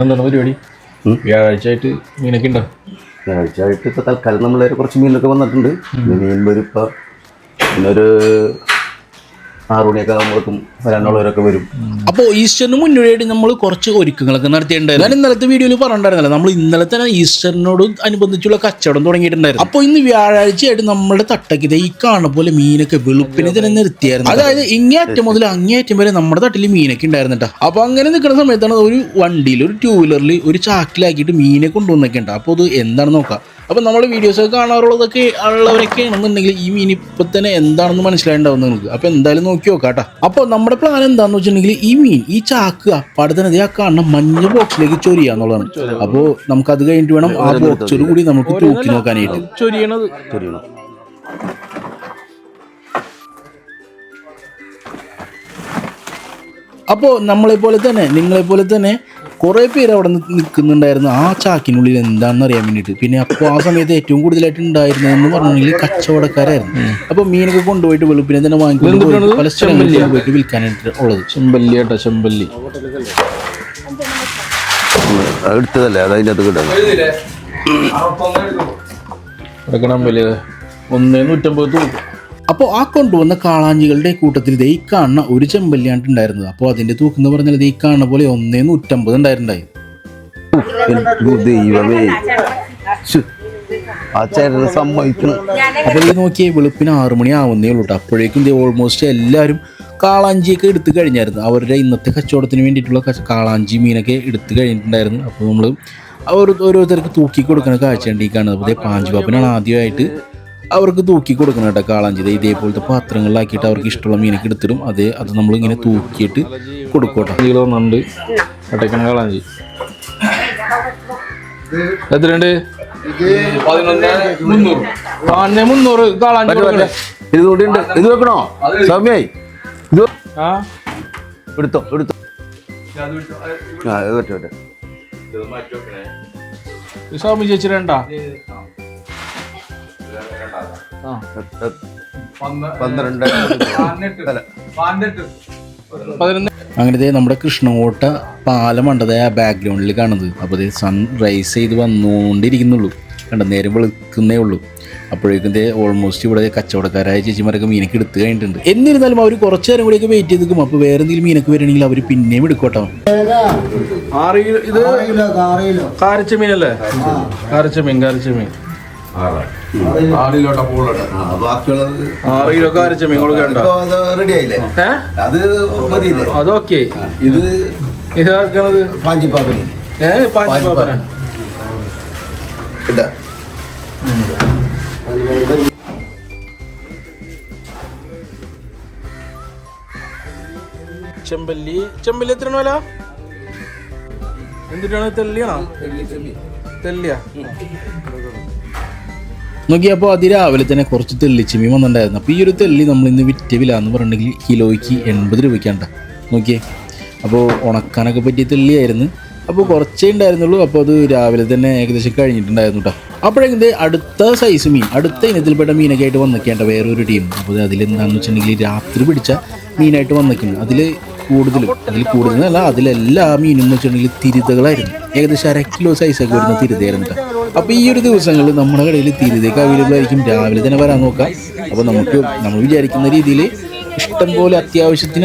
എന്താണ് പരിപാടി? വ്യാഴാഴ്ച ആയിട്ട് മീനൊക്കെ ഉണ്ടോ? വ്യാഴാഴ്ച ആയിട്ട് ഇപ്പോൾ തൽക്കാലം നമ്മൾ കുറച്ച് മീനൊക്കെ വന്നിട്ടുണ്ട്. മീൻ വരും ഇപ്പോൾ പിന്നൊരു 6 മണിയൊക്കെ ആകുമ്പോഴേക്കും വരാനുള്ളവരൊക്കെ വരും. അപ്പോൾ ഈസ്റ്ററിന് മുന്നോടിയായിട്ട് നമ്മൾ കുറച്ച് ഒരുക്കങ്ങളൊക്കെ നടത്തിയിട്ടുണ്ടായിരുന്നു. ഞാൻ ഇന്നലത്തെ വീഡിയോയിൽ പറഞ്ഞിട്ടുണ്ടായിരുന്നല്ലോ, നമ്മൾ ഇന്നലെ തന്നെ ഈസ്റ്ററിനോട് അനുബന്ധിച്ചുള്ള കച്ചവടം തുടങ്ങിയിട്ടുണ്ടായിരുന്നു. അപ്പോൾ ഇന്ന് വ്യാഴാഴ്ചയായിട്ട് നമ്മുടെ തട്ടക്കിത ഈ കാണുന്ന പോലെ മീനൊക്കെ വെളുപ്പിനെ തന്നെ നിർത്തിയായിരുന്നു. അതായത് ഇങ്ങേയറ്റം മുതൽ അങ്ങേയറ്റം വരെ നമ്മുടെ തട്ടിൽ മീനൊക്കെ ഉണ്ടായിരുന്നു കേട്ടോ. അപ്പോൾ അങ്ങനെ നിൽക്കുന്ന സമയത്താണ് ഒരു വണ്ടിയിൽ ഒരു 2 വീലറിൽ ഒരു ചാക്കിലാക്കിയിട്ട് മീനെ കൊണ്ടുവന്നൊക്കെ ഉണ്ട്. അപ്പോൾ അത് എന്താണെന്ന് നോക്കാം. അപ്പോൾ നമ്മൾ വീഡിയോസൊക്കെ കാണാറുള്ളതൊക്കെ ഉള്ളവരൊക്കെ ആണെന്നുണ്ടെങ്കിൽ ഈ മീൻ ഇപ്പം തന്നെ എന്താണെന്ന് മനസ്സിലായിട്ടുണ്ടാവും നിങ്ങൾക്ക്. അപ്പോൾ എന്തായാലും നോക്കി നോക്കാം കേട്ടോ. അപ്പോൾ നമ്മുടെ പ്ലാൻ എന്താണെന്ന് വെച്ചിട്ടുണ്ടെങ്കിൽ ഈ മീൻ ഈ ചാക്ക് അപ്പാടെ തന്നെ ആ കാണുന്ന മഞ്ഞ ബോക്സിലേക്ക് ചൊരിയാന്നുള്ളതാണ്. അപ്പോൾ നമുക്കത് കഴിഞ്ഞിട്ട് വേണം ആ ബോക്സോട് കൂടി നമുക്ക് തൂക്കി നോക്കാനായിട്ട്. ചൊരിയണം. അപ്പോൾ നിങ്ങളെപ്പോലെ തന്നെ കുറേ പേര് അവിടെ നിൽക്കുന്നുണ്ടായിരുന്നു ആ ചാക്കിനുള്ളിൽ എന്താണെന്ന് അറിയാൻ വേണ്ടിയിട്ട്. പിന്നെ അപ്പോൾ ആ സമയത്ത് ഏറ്റവും കൂടുതലായിട്ട് ഉണ്ടായിരുന്നതെന്ന് പറഞ്ഞിട്ടുണ്ടെങ്കിൽ കച്ചവടക്കാരായിരുന്നു. അപ്പോൾ മീനൊക്കെ കൊണ്ടുപോയിട്ട് വെളുപ്പിനെ തന്നെ വാങ്ങിക്കൊണ്ട് പല സ്ഥലങ്ങളിൽ പോയിട്ട് വിൽക്കാനായിട്ട് ഉള്ളത്. ചെമ്പല്ലി കേട്ടോ, ചെമ്പല്ലി എടുത്തതല്ലേ അത് അതിൻ്റെ അത് കിട്ടുന്നത്. എടുക്കണം വലിയ 150 തൂക്കും. അപ്പോൾ ആ കൊണ്ടുവന്ന കാളാഞ്ചികളുടെ കൂട്ടത്തിൽ ഈ കാണുന്ന ഒരു ചെമ്പല്ലിയാണ് ഉണ്ടായിരുന്നത്. അപ്പോൾ അതിൻ്റെ തൂക്കം എന്ന് പറഞ്ഞാൽ ഈ കാണുന്ന പോലെ 150 ഉണ്ടായിട്ടുണ്ടായി. ദൈവമേ, ആ ചേട്ടനെ സമ്മതിക്കണം. അപ്പോൾ ഈ നോക്കിയേ വെളുപ്പിന് 6 മണി ആവുന്നേ ഉള്ളൂ കേട്ടോ. അപ്പോഴേക്കും ഓൾമോസ്റ്റ് എല്ലാവരും കാളാഞ്ചിയൊക്കെ എടുത്തു കഴിഞ്ഞായിരുന്നു. അവരുടെ ഇന്നത്തെ കച്ചവടത്തിന് വേണ്ടിയിട്ടുള്ള കാളാഞ്ചി മീനൊക്കെ എടുത്തു കഴിഞ്ഞിട്ടുണ്ടായിരുന്നു. അപ്പോൾ നമ്മൾ ഓരോരുത്തർക്ക് തൂക്കി കൊടുക്കുന്ന കാഴ്ചയുണ്ട് ഈ കാണുന്നത്. അപ്പോൾ പാഞ്ചുപാപ്പനാണ് ആദ്യമായിട്ട് അവർക്ക് തൂക്കി കൊടുക്കണം കേട്ടോ കാളാഞ്ചി. ഇതേപോലത്തെ പാത്രങ്ങളിലാക്കിയിട്ട് അവർക്ക് ഇഷ്ടമുള്ള മീനൊക്കെ എടുത്തിടും. അത് നമ്മളിങ്ങനെ തൂക്കിയിട്ട് കൊടുക്കട്ടെ. കിലോ ഉണ്ട് കട്ടക്കണ കാളാഞ്ചി. എത്രയുണ്ട്? 300 കാളാഞ്ചി. ഇത് കൂടിയുണ്ട്. ഇത് വെക്കണോ സൗമ്യായി? ഇത് എടുത്തോ. ആ ഇത് പറ്റേ സൗമ്യ ചേച്ചി രണ്ടാ 12. അങ്ങനത്തെ നമ്മുടെ കൃഷ്ണകോട്ട പാലം കണ്ടത് ആ ബാക്ക്ഗ്രൗണ്ടിൽ കാണുന്നത്. അപ്പോൾ അത് സൺ റൈസ് ചെയ്ത് വന്നുകൊണ്ടിരിക്കുന്നുള്ളൂ കണ്ട, നേരം വെളുക്കുന്നേ ഉള്ളൂ. അപ്പോഴേക്കും ഓൾമോസ്റ്റ് ഇവിടെ കച്ചവടക്കാരായ ചേച്ചിമാരൊക്കെ മീനൊക്കെ എടുത്തു കഴിഞ്ഞിട്ടുണ്ട്. എന്നിരുന്നാലും അവർ കുറച്ച് നേരം കൂടിയൊക്കെ വെയിറ്റ് ചെയ്ത് നിൽക്കും. അപ്പോൾ വേറെ എന്തെങ്കിലും മീനൊക്കെ വരണമെങ്കിൽ അവർ പിന്നെയും എടുക്കോട്ടോ. 6 കിലോ. ഇത് കാരച്ചമീനല്ലേ? കാരച്ചമീൻ 6 കിലോ കാരച്ചമീൻ കൊടുക്കണ്ട. അതൊക്കെ ഇത് ഇതാക്കണത് പാഞ്ചിപ്പാപ്പന് ചെമ്പല്ലി എത്ര വില? എന്തിനാണ്? തെല്ലിയാണോ? തെല്ലിയാ നോക്കിയപ്പോൾ അതിരാവിലെ തന്നെ കുറച്ച് തെല്ലിച്ചെമ്മീൻ വന്നിട്ടുണ്ടായിരുന്നു. അപ്പോൾ ഈ ഒരു തെല്ലി നമ്മൾ ഇന്ന് വിറ്റ വില എന്ന് പറഞ്ഞിട്ടുണ്ടെങ്കിൽ കിലോയ്ക്ക് 80 രൂപയ്ക്കാണ്ട. നോക്കിയേ, അപ്പോൾ ഉണക്കാനൊക്കെ പറ്റിയ തെല്ലിയായിരുന്നു. അപ്പോൾ കുറച്ചേ ഉണ്ടായിരുന്നുള്ളൂ. അപ്പോൾ അത് രാവിലെ തന്നെ ഏകദേശം കഴിഞ്ഞിട്ടുണ്ടായിരുന്നു കേട്ടോ. അപ്പോഴെങ്കിൽ അടുത്ത സൈസ് മീൻ, അടുത്ത ഇനത്തിൽപ്പെട്ട മീനൊക്കെ ആയിട്ട് വന്നിക്കേണ്ട വേറൊരു ടീം. അപ്പോൾ അതിലെന്താണെന്ന് വെച്ചിട്ടുണ്ടെങ്കിൽ രാത്രി പിടിച്ച മീനായിട്ട് വന്നിക്കുന്നു. അതിൽ കൂടുതലല്ല, അതിലെല്ലാ മീനും എന്ന് വെച്ചിട്ടുണ്ടെങ്കിൽ തിരുതകളായിരുന്നു. ഏകദേശം 1/2 കിലോ സൈസൊക്കെ വരുന്ന തിരുതയായിരുന്നു കേട്ടോ. അപ്പോൾ ഈ ഒരു ദിവസങ്ങളിൽ നമ്മുടെ കടയിൽ തിരുതയൊക്കെ അവൈലബിൾ ആയിരിക്കും. രാവിലെ തന്നെ വരാൻ നോക്കാം. അപ്പോൾ നമ്മൾ വിചാരിക്കുന്ന രീതിയിൽ ഇഷ്ടം പോലെ അത്യാവശ്യത്തിൽ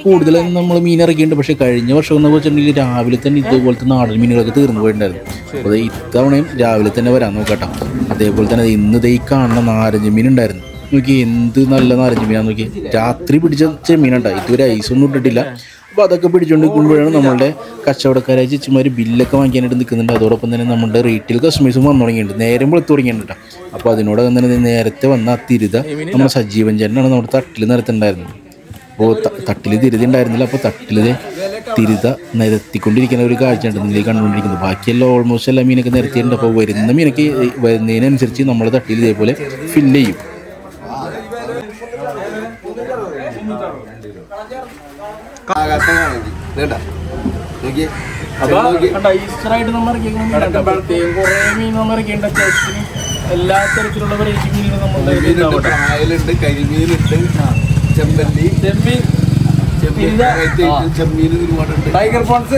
കൂടുതൽ നമ്മൾ മീൻ ഇറക്കിയിട്ടുണ്ട്. പക്ഷേ കഴിഞ്ഞ വർഷം എന്ന് വെച്ചിട്ടുണ്ടെങ്കിൽ രാവിലെ തന്നെ ഇതുപോലത്തെ നാടൻ മീനുകളൊക്കെ തീർന്നു പോയിട്ടുണ്ടായിരുന്നു. അപ്പോൾ ഇത്തവണയും രാവിലെ തന്നെ വരാൻ നോക്കട്ടോ. അതേപോലെ തന്നെ ഇന്ന് ഈ കാണുന്ന നാരങ്ങ മീൻ ഉണ്ടായിരുന്നു. നോക്കി, എന്ത് നല്ല നാരങ്ങ മീനാന്ന് നോക്കി. രാത്രി പിടിച്ച ചെമ്മീനുണ്ടായി. ഇതുവരെ ഐസൊന്നും ഇട്ടിട്ടില്ല. അപ്പോൾ അതൊക്കെ പിടിച്ചുകൊണ്ട് നിൽക്കുമ്പോഴാണ് നമ്മളുടെ കച്ചവടക്കാരായ ചേച്ചിമാർ ബില്ലൊക്കെ വാങ്ങിക്കാനായിട്ട് നിൽക്കുന്നുണ്ട്. അതോടൊപ്പം തന്നെ നമ്മുടെ റീറ്റെയിൽ കസ്റ്റമേഴ്സും വന്നു തുടങ്ങിയിട്ടുണ്ട്. നേരം വെളുത്ത് തുടങ്ങിയിട്ടുണ്ട്. അപ്പോൾ അതിനോടൊപ്പം തന്നെ നേരത്തെ വന്ന ആ തിരുത നമ്മുടെ സജീവൻ ചേട്ടനാണ് നമ്മുടെ തട്ടിൽ നിരത്തുണ്ടായിരുന്നത്. അപ്പോൾ തട്ടിൽ തിരുത ഉണ്ടായിരുന്നില്ല. അപ്പോൾ തട്ടിൽ തിരുത നിരത്തിക്കൊണ്ടിരിക്കുന്ന ഒരു കാഴ്ചയാണ് നിങ്ങൾ കണ്ടുകൊണ്ടിരിക്കുന്നത്. ബാക്കിയെല്ലാം ഓൾമോസ്റ്റ് എല്ലാ മീനൊക്കെ നിരത്തിയിട്ടുണ്ട്. അപ്പോൾ വരുന്ന മീനൊക്കെ വരുന്നതിനനുസരിച്ച് നമ്മൾ തട്ടിൽ ഇതേപോലെ ഫില്ല് ചെയ്യും. ഈസ്റ്ററായിട്ട് നമ്മൾ കുറേ മീൻ നമ്മൾ എല്ലാ തരത്തിലുള്ള വെറൈറ്റി മീനുകൾ നമ്മൾ കരിമീനുണ്ട്, ചെമ്പല്ലി,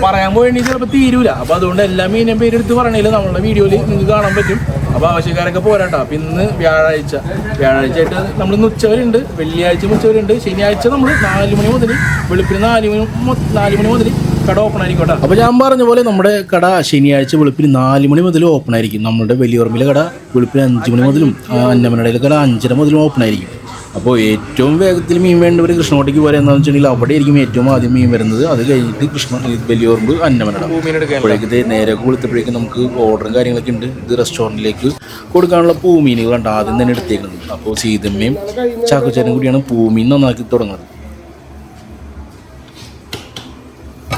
പറയാൻ പോയി ചിലപ്പോൾ തീരൂല. അപ്പൊ അതുകൊണ്ട് എല്ലാ മീനും പേരെടുത്ത് പറയണില്ല, നമ്മളുടെ വീഡിയോയിൽ നിങ്ങൾക്ക് കാണാൻ പറ്റും. അപ്പൊ ആവശ്യക്കാരൊക്കെ പോരാട്ടോ. അപ്പൊ ഇന്ന് വ്യാഴാഴ്ച ആയിട്ട് നമ്മൾ ഇന്ന് ഉച്ചവരുണ്ട്, വെള്ളിയാഴ്ച ഉച്ചവരുണ്ട്, ശനിയാഴ്ച നമ്മൾ 4 മണി മുതൽ വെളുപ്പിന് 4 മണി മുതൽ കട ഓപ്പൺ ആയിരിക്കും കേട്ടോ. അപ്പോൾ ഞാൻ പറഞ്ഞ പോലെ നമ്മുടെ കട ശനിയാഴ്ച വെളുപ്പിന് 4 മണി മുതൽ ഓപ്പൺ ആയിരിക്കും. നമ്മുടെ വലിയോർമ്മിലെ കട വെളുപ്പിന് 5 മണി മുതലും അന്നമനടയിലെ കട 5:30 മുതലും ഓപ്പൺ ആയിരിക്കും. അപ്പോൾ ഏറ്റവും വേഗത്തിൽ മീൻ വേണ്ടവർ കൃഷ്ണോട്ടേക്ക് പോരാ എന്താണെന്ന് വെച്ചിട്ടുണ്ടെങ്കിൽ അവിടെ ആയിരിക്കും ഏറ്റവും ആദ്യം മീൻ വരുന്നത്. അത് കഴിഞ്ഞിട്ട് വലിയോർമ്പ് അന്നമനട. അപ്പോഴേക്ക് നേരെ കൊടുത്തപ്പോഴേക്കും നമുക്ക് ഓർഡറും കാര്യങ്ങളൊക്കെ ഉണ്ട്. ഇത് റെസ്റ്റോറൻറ്റിലേക്ക് കൊടുക്കാനുള്ള പൂമീനുകളാണ് ആദ്യം തന്നെ എടുത്തേക്കുന്നത്. അപ്പോൾ സീതമ്മയും ചാക്കോച്ചനും കൂടിയാണ് പൂമീൻ നന്നാക്കി തുടങ്ങുന്നത്.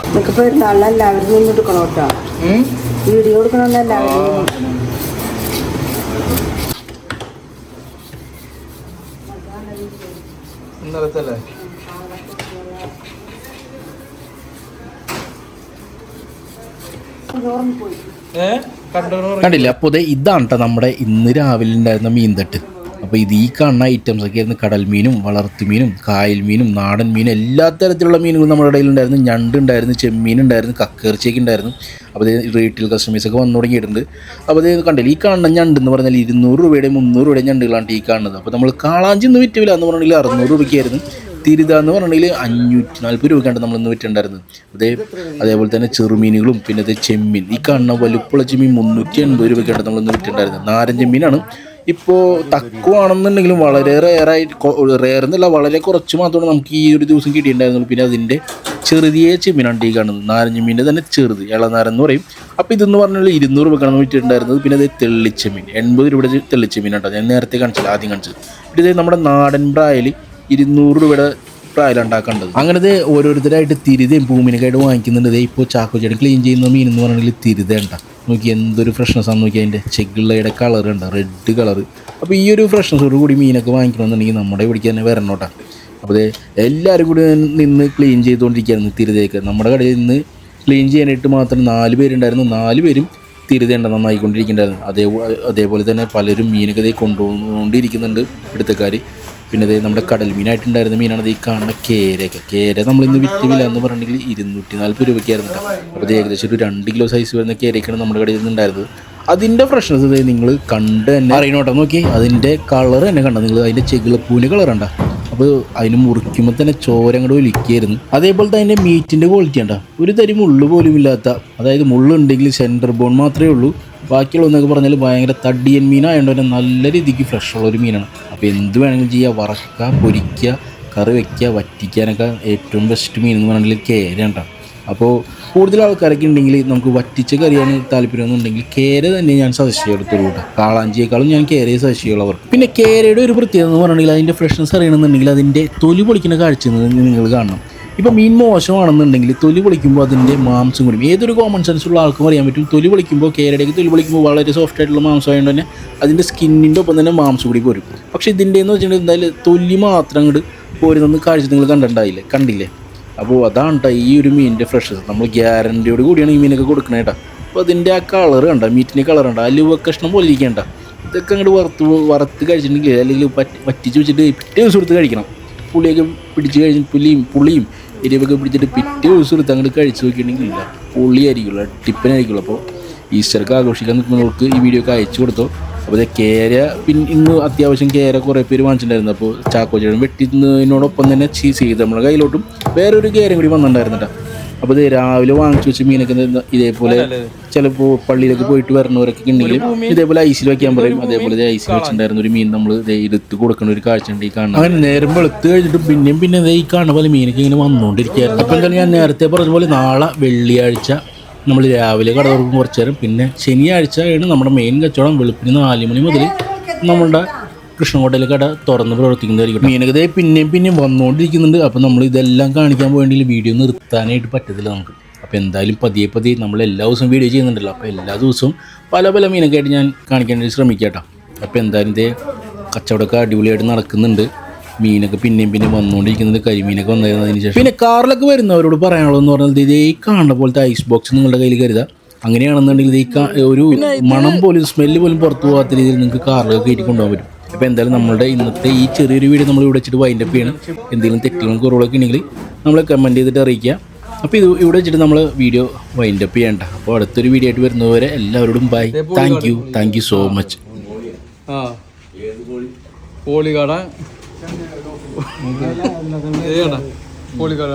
നമുക്കിപ്പോൾ എല്ലാവരും നിന്ന് എടുക്കണം കേട്ടോ, വീഡിയോ കൊടുക്കണമെന്ന് എല്ലാവരും. കണ്ടില്ല. അപ്പോൾ ഇതാണ് കേട്ടോ നമ്മുടെ ഇന്ന് രാവിലെ ഉണ്ടായിരുന്ന മീൻതട്ട്. അപ്പോൾ ഇത് ഈ കാണുന്ന ഐറ്റംസ് ഒക്കെ ആയിരുന്നു. കടൽ മീനും വളർത്തുമീനും കായൽ മീനും നാടൻ മീനും എല്ലാ തരത്തിലുള്ള മീനുകളും നമ്മുടെ ഇടയിൽ ഉണ്ടായിരുന്നു. ഞണ്ട് ഉണ്ടായിരുന്നു, ചെമ്മീൻ ഉണ്ടായിരുന്നു, കക്കയിറച്ചിയൊക്കെ ഉണ്ടായിരുന്നു. അപ്പോൾ റീറ്റെയിൽ കസ്റ്റമേഴ്സൊക്കെ വന്നു തുടങ്ങിയിട്ടുണ്ട്. അപ്പോൾ അത് കണ്ടില്ല, ഈ കാണുന്ന ഞണ്ട് എന്ന് പറഞ്ഞാൽ 200 രൂപയുടെയും 300 രൂപയുടെയും ഞണ്ടുകളാണ് ഈ കാണുന്നത്. അപ്പോൾ നമ്മൾ കാളാഞ്ചി ഇന്ന് വിറ്റില്ല എന്ന് പറഞ്ഞാൽ 600 രൂപയ്ക്കായിരുന്നു. തിരുത എന്ന് പറഞ്ഞിട്ടുണ്ടെങ്കിൽ 540 രൂപയ്ക്കാണ് നമ്മളിന്ന് വിറ്റുണ്ടായിരുന്നത്. അതേപോലെ തന്നെ ചെറുമീനുകളും പിന്നെ അത് ചെമ്മീൻ, ഈ കാണുന്ന വലുപ്പുള്ള ചെമ്മീൻ 380 രൂപയ്ക്കാണ് നമ്മളിന്ന് വിറ്റുണ്ടായിരുന്നത്. നാരൻ ചെമ്മീനാണ്. ഇപ്പോൾ തക്കുവാണെന്നുണ്ടെങ്കിലും വളരെ റെയറെന്നല്ല, വളരെ കുറച്ച് മാത്രമാണ് നമുക്ക് ഈ ഒരു ദിവസം കിട്ടിയിട്ടുണ്ടായിരുന്നുള്ളൂ. പിന്നെ അതിൻ്റെ ചെറിയ ചെമ്മീനാണ് ഈ കാണുന്നത്. നാരൻ ചെമ്മീൻ്റെ തന്നെ ചെറുത് ഇളനാരൻ എന്ന് പറയും. അപ്പോൾ ഇതെന്ന് പറഞ്ഞാൽ 200 രൂപയ്ക്കാണ് വിറ്റിട്ടുണ്ടായിരുന്നത്. പിന്നെ അത് തെള്ളിച്ചെമ്മീൻ 80 രൂപയുടെ തെള്ളിച്ചെമ്മീനാണ് ഞാൻ നേരത്തെ കാണിച്ചില്ല, ആദ്യം കാണിച്ചത്. പിന്നെ ഇത് നമ്മുടെ നാടൻ ബ്രായിൽ 200 രൂപയുടെ പ്രായലുണ്ടാക്കേണ്ടത്. അങ്ങനത്തെ ഓരോരുത്തരായിട്ട് തിരുതയും പൂമീനൊക്കെ ആയിട്ട് വാങ്ങിക്കുന്നുണ്ട്. ഇപ്പോൾ ചാക്കോച്ചേടി ക്ലീൻ ചെയ്യുന്ന മീൻ എന്ന് പറഞ്ഞാൽ തിരുത ഉണ്ടാ നോക്കി എന്തൊരു ഫ്രഷ്നെസ് ആണെന്ന് നോക്കി. അതിൻ്റെ ചെകിളയുടെ കളർ ഉണ്ട്, റെഡ് കളർ. അപ്പോൾ ഈ ഒരു ഫ്രഷ്നെസ്സോട് കൂടി മീനൊക്കെ വാങ്ങിക്കണമെന്നുണ്ടെങ്കിൽ നമ്മുടെ ഇവിടേക്ക് തന്നെ വരണോട്ടാ. അപ്പോൾ എല്ലാവരും കൂടി നിന്ന് ക്ലീൻ ചെയ്തുകൊണ്ടിരിക്കുകയായിരുന്നു തിരുതയൊക്കെ. നമ്മുടെ കടയിൽ നിന്ന് ക്ലീൻ ചെയ്യാനായിട്ട് മാത്രം 4 പേരുണ്ടായിരുന്നു. 4 പേരും തിരുതേണ്ട നന്നായിക്കൊണ്ടിരിക്കുന്നുണ്ടായിരുന്നു. അതേപോലെ തന്നെ പലരും മീനൊക്കെ കൊണ്ടുപോകൊണ്ടിരിക്കുന്നുണ്ട് എടുത്തക്കാർ. പിന്നെ അതേ നമ്മുടെ കടൽ മീനായിട്ടുണ്ടായിരുന്ന മീനാണ് ഈ കാണുന്ന കേര. നമ്മളിന്ന് വിറ്റില്ല എന്ന് പറഞ്ഞിട്ടുണ്ടെങ്കിൽ 240 രൂപയ്ക്കായിരുന്നു. അപ്പോൾ ഏകദേശം ഒരു 2 കിലോ സൈസ് വരുന്ന കേരയൊക്കെയാണ് നമ്മുടെ കടയിൽ നിന്നുണ്ടായിരുന്നത്. അതിൻ്റെ ഫ്രഷ്നെസ് നിങ്ങൾ കണ്ട് തന്നെ അറിയണോട്ടോ. നോക്കി അതിൻ്റെ കളർ തന്നെ കണ്ടോ നിങ്ങൾ, അതിൻ്റെ ചെകിളപ്പൂവിൻ്റെ കളർ കണ്ട. അപ്പോൾ അതിന് മുറിക്കുമ്പോൾ തന്നെ ചോര അങ്ങോട്ട് ഒലിക്കായിരുന്നു. അതേപോലെ തന്നെ അതിൻ്റെ മീറ്റിൻ്റെ ക്വാളിറ്റി ഉണ്ടോ, ഒരു തരി മുള്ളു പോലും ഇല്ലാത്ത, അതായത് മുള്ളുണ്ടെങ്കിൽ സെൻറ്റർ ബോൺ മാത്രമേ ഉള്ളൂ. ബാക്കിയുള്ളതെന്നൊക്കെ പറഞ്ഞാൽ ഭയങ്കര തടിയൻ മീനായതുകൊണ്ട് തന്നെ നല്ല രീതിക്ക് ഫ്രഷുള്ളൊരു മീനാണ്. അപ്പോൾ എന്ത് വേണമെങ്കിലും ചെയ്യുക, വറക്കുക, പൊരിക്കുക, കറി വയ്ക്കുക, വറ്റിക്കാനൊക്കെ ഏറ്റവും ബെസ്റ്റ് മീൻ എന്ന് പറഞ്ഞാൽ കേര ഉണ്ടാവും. അപ്പോൾ കൂടുതൽ ആൾക്കാരൊക്കെ ഉണ്ടെങ്കിൽ നമുക്ക് വറ്റിച്ച കറിയാണ് താല്പര്യമെന്നുണ്ടെങ്കിൽ കേര തന്നെ ഞാൻ സജസ്റ്റ് ചെയ്തെടുത്തുള്ളൂ കേട്ടോ. കാളാഞ്ചിയേക്കാളും ഞാൻ കേരയെ സജസ്റ്റ് ചെയ്യുള്ളവർക്ക്. പിന്നെ കേരയുടെ ഒരു പ്രത്യേകത എന്ന് പറഞ്ഞിട്ടുണ്ടെങ്കിൽ അതിൻ്റെ ഫ്രഷ്നെസ് അറിയണമെന്നുണ്ടെങ്കിൽ അതിൻ്റെ തൊലി പൊളിക്കുന്ന കാഴ്ച നിങ്ങൾ കാണണം. ഇപ്പോൾ മീൻ മോശമാണെന്നുണ്ടെങ്കിൽ തൊലി പൊളിക്കുമ്പോൾ അതിൻ്റെ മാംസം കൂടി, ഏതൊരു കോമൺ സെൻസ് ഉള്ള ആൾക്കും അറിയാൻ പറ്റും. തൊലി പൊളിക്കുമ്പോൾ കേരയുടെയൊക്കെ തൊലി പൊളിക്കുമ്പോൾ വളരെ സോഫ്റ്റ് ആയിട്ടുള്ള മാംസം ആയതുകൊണ്ട് തന്നെ അതിൻ്റെ സ്കിന്നിൻ്റെ ഒപ്പം തന്നെ മാംസം കൂടി പോരും. പക്ഷേ ഇതിൻ്റെ എന്ന് വെച്ചിട്ടുണ്ടെങ്കിൽ എന്തായാലും തൊലി മാത്രം അങ്ങോട്ട് പോരുന്ന കാഴ്ച നിങ്ങൾ കണ്ടില്ലേ. അപ്പോൾ അതാണ് കേട്ടോ ഈ ഒരു മീനിൻ്റെ ഫ്രഷ്നെസ്. നമ്മൾ ഗ്യാരൻറ്റിയോട് കൂടിയാണ് ഈ മീനൊക്കെ കൊടുക്കണേ കേട്ടോ. അപ്പോൾ അതിൻ്റെ ആ കളർ കണ്ട, മീറ്റിൻ്റെ കളർ കണ്ട, അലുവ കഷ്ണം പോലെ ഇരിക്കേണ്ട. ഇതൊക്കെ അങ്ങോട്ട് വറുത്ത് കഴിച്ചിട്ടുണ്ടെങ്കിൽ അല്ലെങ്കിൽ വറ്റിച്ച് വെച്ചിട്ട് പിറ്റേ ദിവസം എടുത്ത് കഴിക്കണം. പുളിയൊക്കെ പിടിച്ച് കഴിഞ്ഞ് പുളിയും എരിവൊക്കെ പിടിച്ചിട്ട് പിറ്റേ ദിവസം എടുത്ത് അങ്ങോട്ട് കഴിച്ച് നോക്കിയിട്ടുണ്ടെങ്കിൽ ഇല്ല, പൊളിയായിരിക്കുള്ളൂ, ടിപ്പനായിരിക്കുള്ളൂ. അപ്പോൾ ഈസ്റ്റർക്ക് ആഘോഷിക്കാൻ നിൽക്കുന്നവർക്ക് ഈ വീഡിയോ ഒക്കെ അയച്ചു കൊടുത്തോ. അപ്പോൾ കേര ഇന്ന് അത്യാവശ്യം കേര കുറേ പേര് വാങ്ങിച്ചിട്ടുണ്ടായിരുന്നു. അപ്പോൾ ചാക്കോച്ചേട്ടൻ വെട്ടിക്കുന്നതിനോടൊപ്പം തന്നെ ചെയ്ത് നമ്മുടെ കയ്യിലോട്ടും വേറൊരു കേരം കൂടി വന്നിട്ടുണ്ടായിരുന്നു കേട്ടോ. അപ്പോൾ ഇത് രാവിലെ വാങ്ങിച്ചു വെച്ച് മീനൊക്കെ ഇതേപോലെ ചിലപ്പോൾ പള്ളിയിലൊക്കെ പോയിട്ട് വരണവരൊക്കെ ഉണ്ടെങ്കിൽ ഇതേപോലെ ഐസിൽ വയ്ക്കാൻ പറയും. അതേപോലെ ഐസിൽ വെച്ചിട്ടുണ്ടായിരുന്ന ഒരു മീൻ നമ്മൾ എടുത്ത് കൊടുക്കുന്ന ഒരു കാഴ്ച ഉണ്ട് ഈ കാണുന്നത്. അങ്ങനെ നേരം വെളുത്ത് കഴിഞ്ഞിട്ട് പിന്നെ ഈ കാണുന്ന പോലെ മീനൊക്കെ ഇങ്ങനെ വന്നുകൊണ്ടിരിക്കുകയായിരുന്നു. അപ്പോൾ എന്തായാലും ഞാൻ നേരത്തെ പറഞ്ഞ പോലെ നാളെ വെള്ളിയാഴ്ച നമ്മൾ രാവിലെ കട തുറക്കും കുറച്ച് നേരം. പിന്നെ ശനിയാഴ്ചയാണ് നമ്മുടെ മെയിൻ കച്ചവടം. വെളുപ്പിന് 4 മണി മുതൽ നമ്മളുടെ കൃഷ്ണൻകോട്ടയിലെ കട തുറന്ന് പ്രവർത്തിക്കുന്നതായിരിക്കും. മീനൊക്കെ പിന്നെയും വന്നുകൊണ്ടിരിക്കുന്നുണ്ട്. അപ്പോൾ നമ്മൾ ഇതെല്ലാം കാണിക്കാൻ പോയെങ്കിൽ വീഡിയോ നിർത്താനായിട്ട് പറ്റത്തില്ല നമുക്ക്. അപ്പോൾ എന്തായാലും പതിയെ നമ്മൾ എല്ലാ ദിവസവും വീഡിയോ ചെയ്യുന്നുണ്ടല്ലോ. അപ്പോൾ എല്ലാ ദിവസവും പല മീനൊക്കെ ആയിട്ട് ഞാൻ കാണിക്കാനായിട്ട് ശ്രമിക്കാം കേട്ടോ. അപ്പോൾ എന്തായാലും ഇതേ കച്ചവടമൊക്കെ അടിപൊളിയായിട്ട് നടക്കുന്നുണ്ട്. മീനൊക്കെ പിന്നെയും വന്നുകൊണ്ടിരിക്കുന്നത്. കരിമീനൊക്കെ വന്നതിന് ശേഷം പിന്നെ കാറിലൊക്കെ വരുന്നവരോട് പറയാനുള്ളതെന്ന് പറഞ്ഞാൽ ഇതേ കാണുന്ന പോലത്തെ ഐസ് ബോക്സ് നിങ്ങളുടെ കയ്യിൽ കരുതുക. അങ്ങനെയാണെന്നുണ്ടെങ്കിൽ ഒരു മണം പോലും സ്മെല്ല് പോലും പുറത്തു പോകാത്ത രീതിയിൽ നിങ്ങൾക്ക് കാറിലൊക്കെ കയറ്റി കൊണ്ടുപോകാൻ പറ്റും. അപ്പോൾ എന്തായാലും നമ്മളുടെ ഇന്നത്തെ ഈ ചെറിയൊരു വീഡിയോ നമ്മൾ ഇവിടെ വെച്ചിട്ട് വൈൻഡപ്പ് ചെയ്യണം. എന്തെങ്കിലും തെറ്റുകളും കുറവുകളൊക്കെ ഉണ്ടെങ്കിൽ നമ്മൾ കമൻറ്റ് ചെയ്തിട്ട് അറിയിക്കുക. അപ്പോൾ ഇത് ഇവിടെ വെച്ചിട്ട് നമ്മൾ വീഡിയോ വൈൻഡപ്പ് ചെയ്യണ്ട. അപ്പോൾ അടുത്തൊരു വീഡിയോ ആയിട്ട് വരുന്നതുവരെ എല്ലാവരോടും bye. Thank you so much. കോളിക്കാട കോളിക്കാട